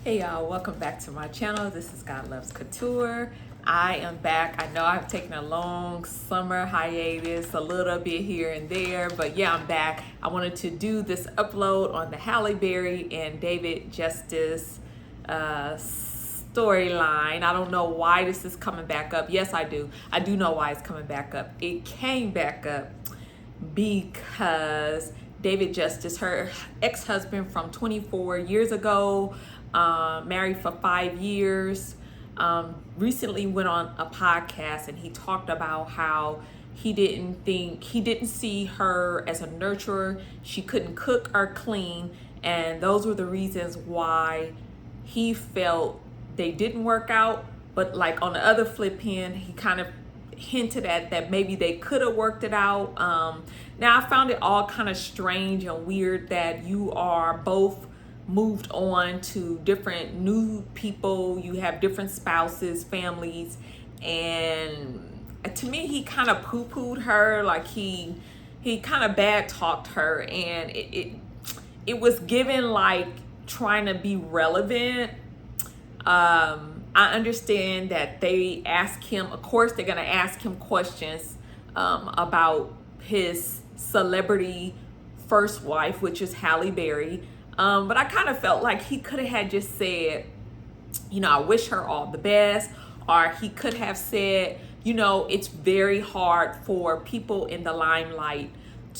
Hey y'all, welcome back to my channel. This is God Loves Couture. I am back. I know I've taken a long summer hiatus, a little bit here and there, but yeah, I'm back. I wanted to do this upload on the Halle Berry and David Justice storyline. I don't know why this is coming back up. Yes, I do. I do know why it's coming back up. It came back up because David Justice, her ex-husband from 24 years ago, married for 5 years, recently went on a podcast and he talked about how he didn't see her as a nurturer. She couldn't cook or clean, and those were the reasons why he felt they didn't work out. But like on the other flip end, he kind of hinted at that maybe they could have worked it out. Now I found it all kind of strange and weird that you are both moved on to different new people, you have different spouses, families, and to me he kind of poo-pooed her, like he kind of bad talked her, and it was given like trying to be relevant. I understand that they ask him, of course they're gonna ask him questions about his celebrity first wife, which is Halle Berry. But I kind of felt like he could have had just said, I wish her all the best. Or he could have said, it's very hard for people in the limelight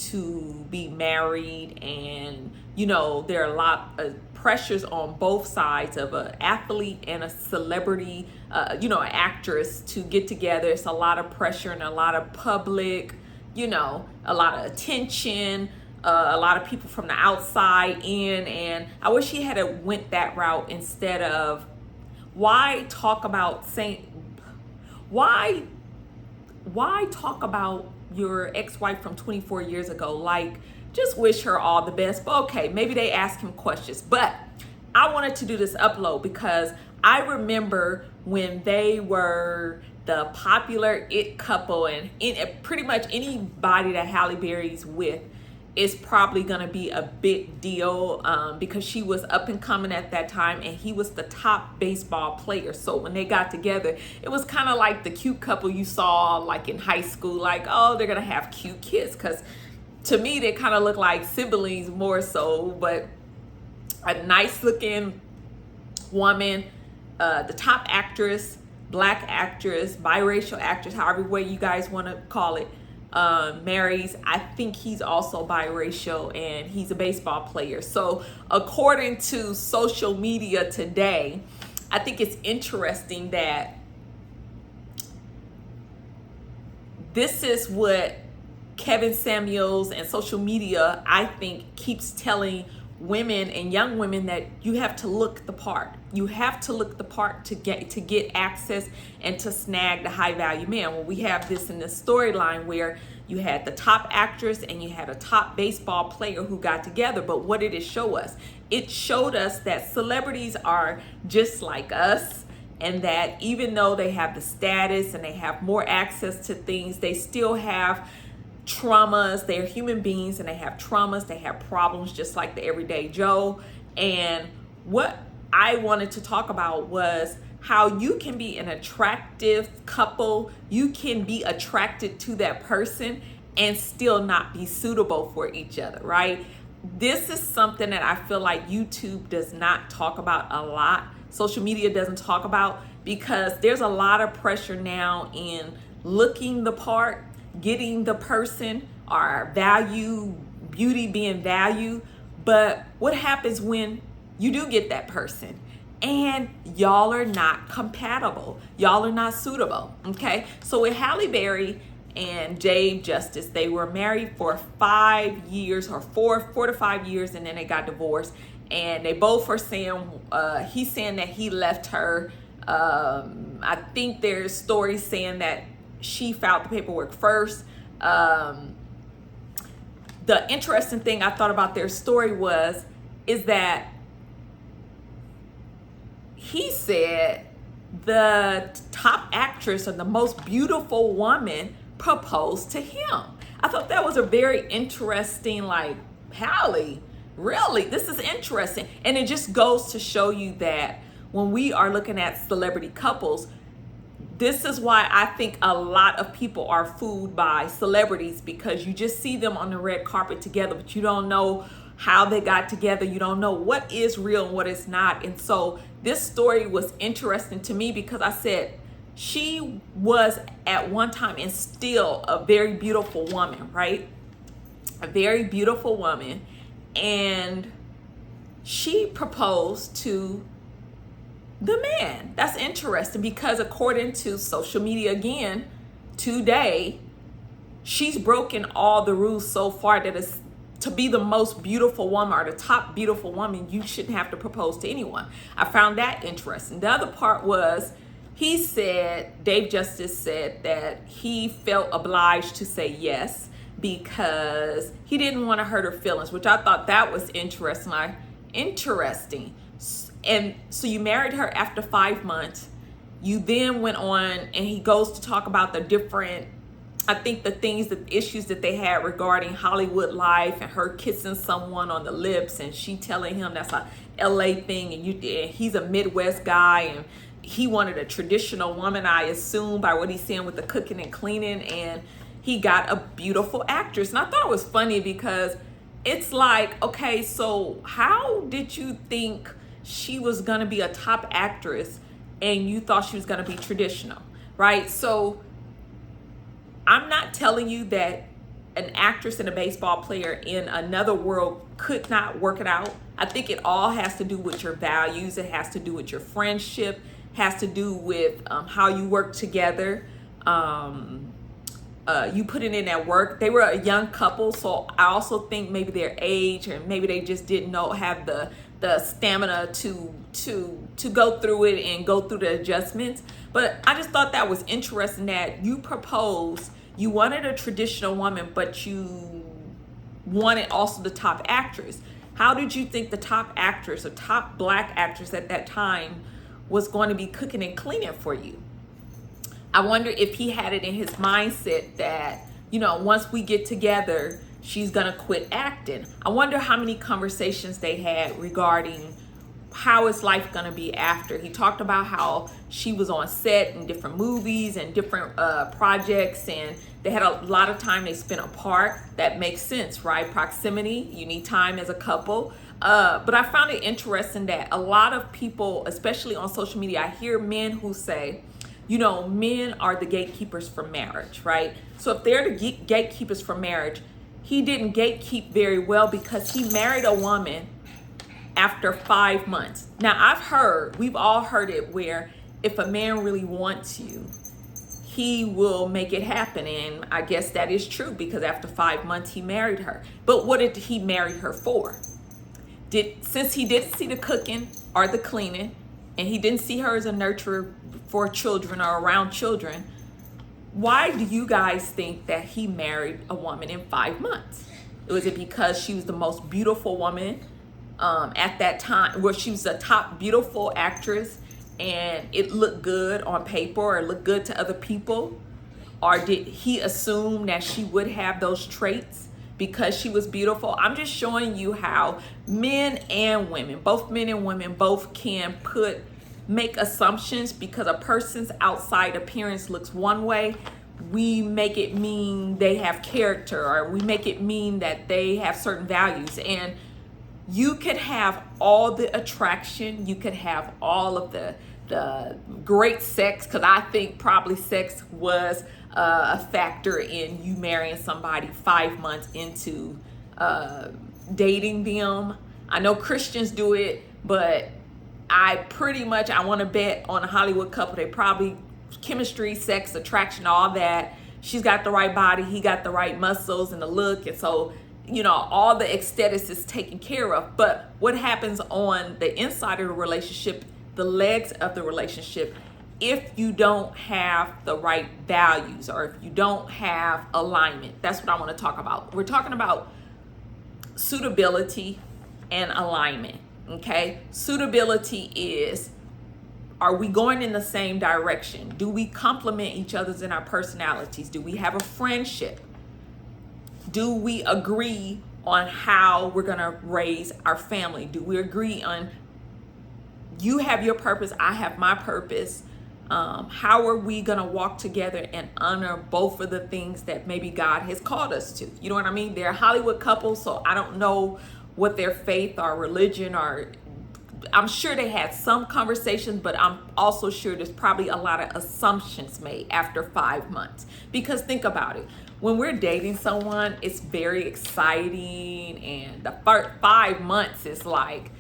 to be married. And, there are a lot of pressures on both sides of an athlete and a celebrity, an actress to get together. It's a lot of pressure and a lot of public, a lot of attention. A lot of people from the outside in, and I wish he had went that route instead of why talk about your ex-wife from 24 years ago. Like, just wish her all the best. But okay, maybe they ask him questions, but I wanted to do this upload because I remember when they were the popular it couple, and pretty much anybody that Halle Berry's with is probably gonna be a big deal because she was up and coming at that time and he was the top baseball player. So when they got together, it was kind of like the cute couple you saw like in high school, like, oh, they're gonna have cute kids, because to me they kind of look like siblings more so. But a nice looking woman, the top actress, black actress, biracial actress, however way you guys want to call it, marries, I think he's also biracial, and he's a baseball player. So according to social media today, I think it's interesting that this is what Kevin Samuels and social media, I think, keeps telling women and young women, that you have to look the part. You have to look the part to get access and to snag the high value man. Well, we have this in the storyline where you had the top actress and you had a top baseball player who got together. But what did it show us? It showed us that celebrities are just like us, and that even though they have the status and they have more access to things, they still have traumas. They're human beings and they have traumas, they have problems just like the everyday Joe. And what I wanted to talk about was how you can be an attractive couple, you can be attracted to that person and still not be suitable for each other, right? This is something that I feel like YouTube does not talk about a lot. Social media doesn't talk about, because there's a lot of pressure now in looking the part, getting the person, or value, beauty being value. But what happens when you do get that person and y'all are not compatible, y'all are not suitable? Okay, so with Halle Berry and Dave Justice, they were married for 5 years, or four to 5 years, and then they got divorced. And they both are saying, he's saying that he left her. I think there's stories saying that she filed the paperwork first. The interesting thing I thought about their story is that he said the top actress or the most beautiful woman proposed to him. I thought that was a very interesting, like, Halle, Really? This is interesting. And it just goes to show you that when we are looking at celebrity couples, this is why I think a lot of people are fooled by celebrities, because you just see them on the red carpet together, but you don't know how they got together. You don't know what is real and what is not. And so this story was interesting to me because I said she was at one time and still a very beautiful woman, right? A very beautiful woman. And she proposed to the man. That's interesting because according to social media again, today, she's broken all the rules so far that it's to be the most beautiful woman or the top beautiful woman, you shouldn't have to propose to anyone. I found that interesting. The other part was Dave Justice said that he felt obliged to say yes because he didn't want to hurt her feelings, which I thought that was interesting. And so you married her after 5 months. You then went on and he goes to talk about the different, I think the issues that they had regarding Hollywood life and her kissing someone on the lips and she telling him that's a LA thing and he's a Midwest guy and he wanted a traditional woman, I assume, by what he's saying with the cooking and cleaning, and he got a beautiful actress. And I thought it was funny because it's like, okay, so how did you think she was gonna be a top actress and you thought she was gonna be traditional, right? So I'm not telling you that an actress and a baseball player in another world could not work it out. I think it all has to do with your values. It has to do with your friendship, has to do with how you work together. You put it in at work. They were a young couple, so I also think maybe their age, or maybe they just didn't have the stamina to go through it and go through the adjustments. But I just thought that was interesting that you proposed, you wanted a traditional woman, but you wanted also the top actress. How did you think the top actress, or top black actress at that time, was going to be cooking and cleaning for you? I wonder if he had it in his mindset that, once we get together, she's gonna quit acting. I wonder how many conversations they had regarding how is life gonna be after. He talked about how she was on set in different movies and different projects, and they had a lot of time they spent apart. That makes sense, right? Proximity, you need time as a couple. But I found it interesting that a lot of people, especially on social media, I hear men who say, men are the gatekeepers for marriage, right? So if they're the gatekeepers for marriage, he didn't gatekeep very well because he married a woman after 5 months. Now we've all heard it where if a man really wants you, he will make it happen. And I guess that is true because after 5 months, he married her. But what did he marry her for? Since he didn't see the cooking or the cleaning, and he didn't see her as a nurturer for children or around children, why do you guys think that he married a woman in 5 months? Was it because she was the most beautiful woman at that time, where she was a top beautiful actress and it looked good on paper or looked good to other people? Or did he assume that she would have those traits because she was beautiful? I'm just showing you how men and women, both men and women, both can make assumptions because a person's outside appearance looks one way. We make it mean they have character, or we make it mean that they have certain values. And you could have all the attraction, you could have all of the great sex, because I think probably sex was a factor in you marrying somebody 5 months into dating them. I know Christians do it, but I want to bet on a Hollywood couple, they probably chemistry, sex, attraction, all that. She's got the right body, he got the right muscles and the look, and so all the aesthetics is taken care of. But what happens on the inside of the relationship, the legs of the relationship, if you don't have the right values or if you don't have alignment? That's what I want to talk about. We're talking about suitability and alignment. Okay, suitability is, are we going in the same direction? Do we complement each other's in our personalities? Do we have a friendship? Do we agree on how we're going to raise our family? Do we agree on you have your purpose, I have my purpose? How are we going to walk together and honor both of the things that maybe God has called us to? You know what I mean? They're a Hollywood couple, so I don't know what their faith or religion or I'm sure they had some conversations, but I'm also sure there's probably a lot of assumptions made after 5 months. Because think about it. When we're dating someone, it's very exciting. And the first 5 months is like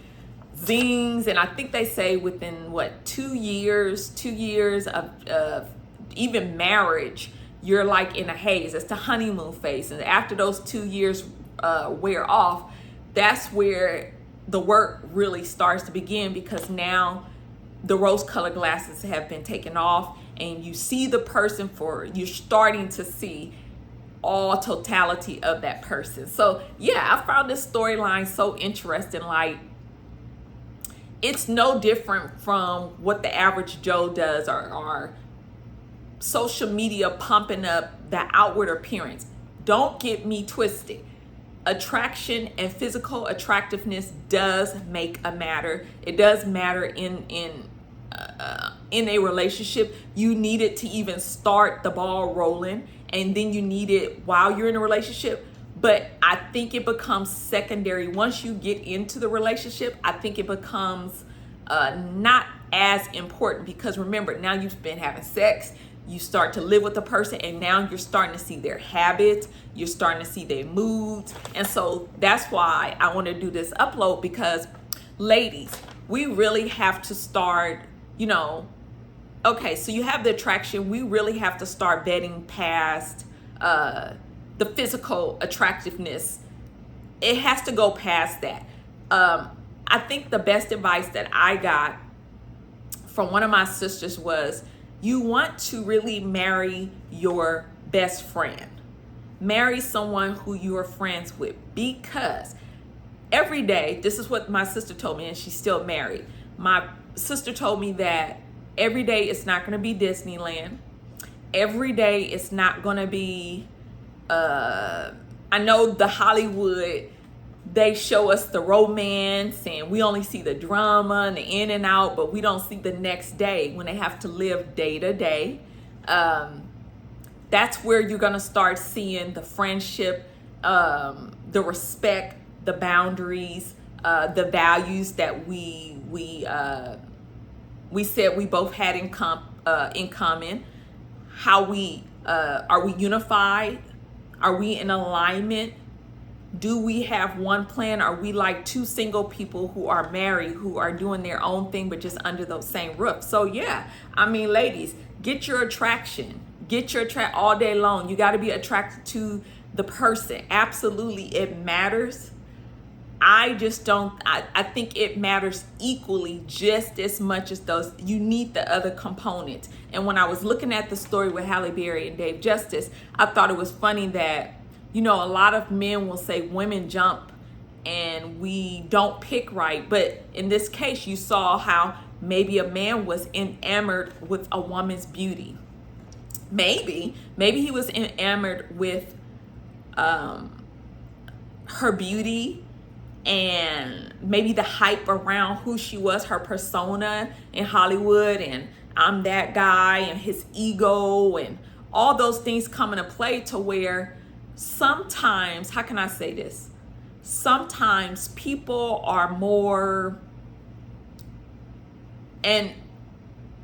zings. And I think they say within 2 years of even marriage, you're like in a haze. It's the honeymoon phase. And after those 2 years wear off, that's where the work really starts to begin, because now the rose-colored glasses have been taken off and you see the person you're starting to see all totality of that person. So yeah, I found this storyline so interesting. Like, it's no different from what the average Joe does, or social media pumping up the outward appearance. Don't get me twisted. Attraction and physical attractiveness does make a matter. It does matter in a relationship. You need it to even start the ball rolling, and then you need it while you're in a relationship. But I think it becomes secondary once you get into the relationship. I think it becomes not as important, because remember, now you've been having sex. You start to live with the person, and now you're starting to see their habits. You're starting to see their moods. And so that's why I want to do this upload, because ladies, we really have to start, okay, so you have the attraction. We really have to start vetting past the physical attractiveness. It has to go past that. I think the best advice that I got from one of my sisters was, you want to really marry your best friend. Marry someone who you are friends with, because every day, this is what my sister told me, and she's still married. My sister told me that every day it's not going to be Disneyland. Every day it's not going to be, I know the Hollywood, they show us the romance and we only see the drama and the in and out, but we don't see the next day when they have to live day to day. That's where you're going to start seeing the friendship, the respect, the boundaries, the values that we said we both had in common. How are we unified? Are we in alignment? Do we have one plan? Are we like two single people who are married, who are doing their own thing, but just under the same roof? So yeah, I mean, ladies, get your attraction. Get your attract all day long. You got to be attracted to the person. Absolutely, it matters. I think it matters equally, just as much as those. You need the other components. And when I was looking at the story with Halle Berry and Dave Justice, I thought it was funny that, a lot of men will say women jump and we don't pick right. But in this case, you saw how maybe a man was enamored with a woman's beauty. Maybe he was enamored with her beauty, and maybe the hype around who she was, her persona in Hollywood, and I'm that guy, and his ego, and all those things come into play to where sometimes, how can I say this? Sometimes people are more, and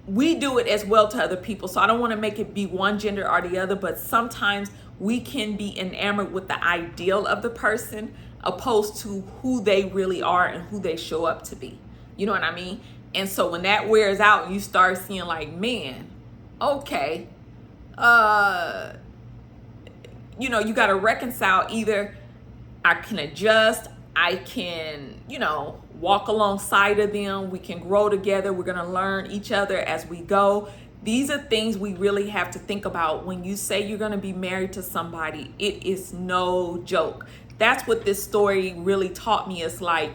we do it as well to other people. So I don't want to make it be one gender or the other, but sometimes we can be enamored with the ideal of the person opposed to who they really are and who they show up to be. You know what I mean? And so when that wears out, you start seeing like, man, okay, you got to reconcile. Either I can adjust, I can, walk alongside of them. We can grow together. We're going to learn each other as we go. These are things we really have to think about when you say you're going to be married to somebody. It is no joke. That's what this story really taught me. It's like,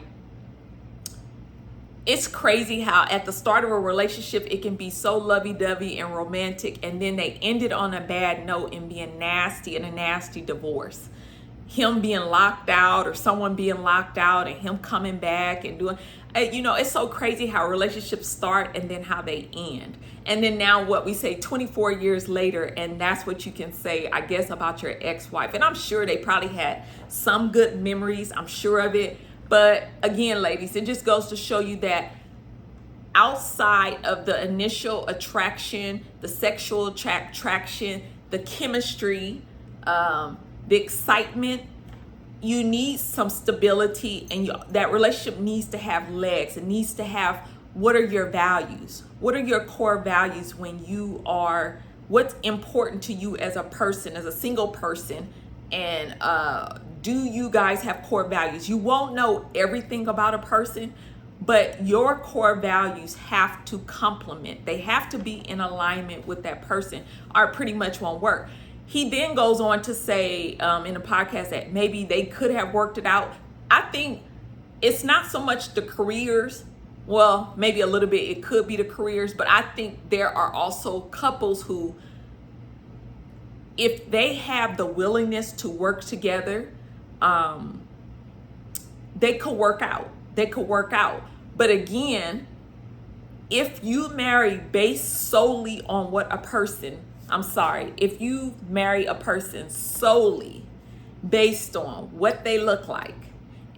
it's crazy how at the start of a relationship, it can be so lovey-dovey and romantic, and then they end it on a bad note and being nasty, and a nasty divorce. him being locked out or someone being locked out and him coming back and doing, it's so crazy how relationships start and then how they end. And then now what we say 24 years later, and that's what you can say, I guess, about your ex-wife. And I'm sure they probably had some good memories. I'm sure of it. But again, ladies, it just goes to show you that outside of the initial attraction, the sexual attraction, the chemistry, the excitement, you need some stability, and that relationship needs to have legs. It needs to have, what are your values? What are your core values when you are, what's important to you as a person, as a single person? And do you guys have core values? You won't know everything about a person, but your core values have to complement. They have to be in alignment with that person, or it pretty much won't work. He then goes on to say in the podcast that maybe they could have worked it out. I think it's not so much the careers. Well, maybe a little bit it could be the careers, but I think there are also couples who, if they have the willingness to work together, they could work out. They could work out. But again, if you marry based solely on what a person, if you marry a person solely based on what they look like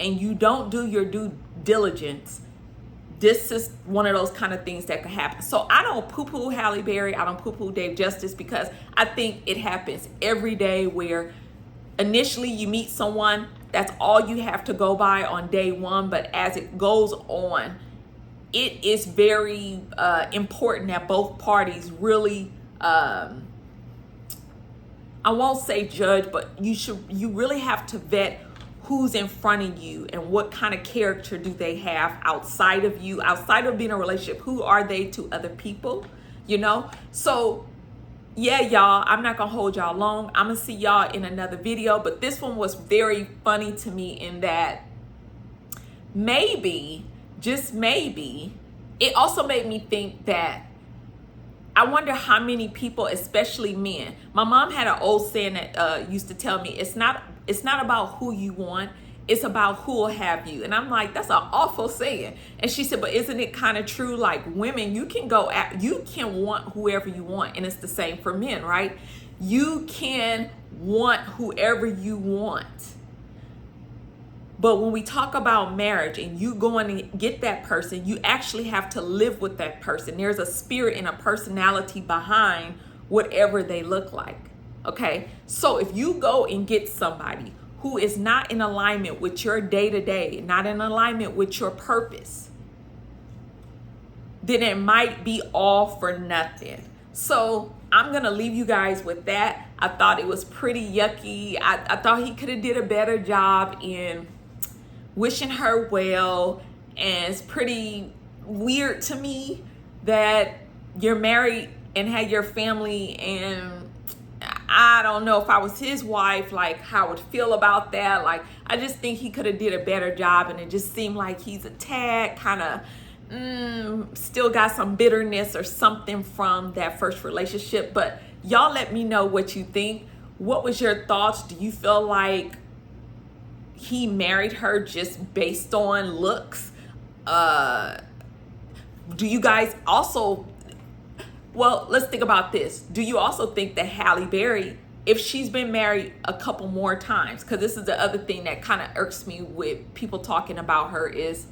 and you don't do your due diligence, this is one of those kind of things that could happen. So I don't poo-poo Halle Berry. I don't poo-poo Dave Justice, because I think it happens every day where initially you meet someone, that's all you have to go by on day one. But as it goes on, it is very important that both parties really, I won't say judge, but you really have to vet who's in front of you and what kind of character do they have outside of you, outside of being in a relationship. Who are they to other people, So yeah, y'all, I'm not gonna hold y'all long. I'm gonna see y'all in another video, but this one was very funny to me in that maybe, just maybe, it also made me think that I wonder how many people, especially men. My mom had an old saying that used to tell me, it's not about who you want, it's about who will have you. And I'm like, that's an awful saying. And she said, but isn't it kind of true? Like women, you can want whoever you want. And it's the same for men, right? You can want whoever you want. But when we talk about marriage and you going to get that person, you actually have to live with that person. There's a spirit and a personality behind whatever they look like. Okay, so if you go and get somebody who is not in alignment with your day-to-day, not in alignment with your purpose, then it might be all for nothing. So I'm going to leave you guys with that. I thought it was pretty yucky. I thought he could have did a better job in wishing her well. And it's pretty weird to me that you're married and had your family, and I don't know if I was his wife, like how I would feel about that. Like, I just think he could have did a better job, and it just seemed like he's a tad kind of still got some bitterness or something from that first relationship. But y'all let me know what you think. What was your thoughts? Do you feel like he married her just based on looks? Do you guys also, well, let's think about this. Do you also think that Halle Berry, if she's been married a couple more times, because this is the other thing that kind of irks me with people talking about her, is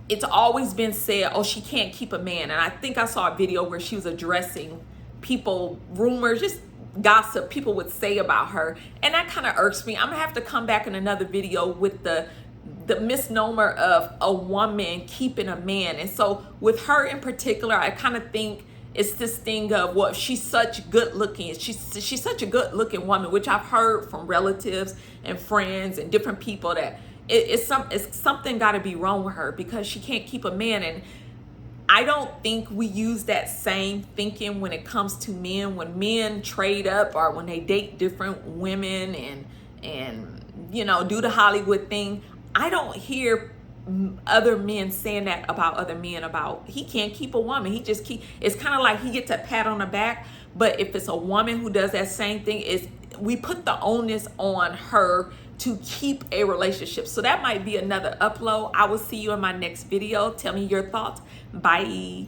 it's always been said, oh, she can't keep a man. And I think I saw a video where she was addressing people, rumors, just gossip people would say about her. And that kind of irks me. I'm gonna have to come back in another video with the misnomer of a woman keeping a man. And so with her in particular, I kind of think it's this thing of, well, she's such good looking. She's such a good looking woman, which I've heard from relatives and friends and different people that it's something got to be wrong with her because she can't keep a man. And I don't think we use that same thinking when it comes to men. When men trade up or when they date different women and do the Hollywood thing, I don't hear other men saying that about other men, about he can't keep a woman. It's kind of like he gets a pat on the back. But if it's a woman who does that same thing, we put the onus on her to keep a relationship. So that might be another upload. I will see you in my next video. Tell me your thoughts. Bye.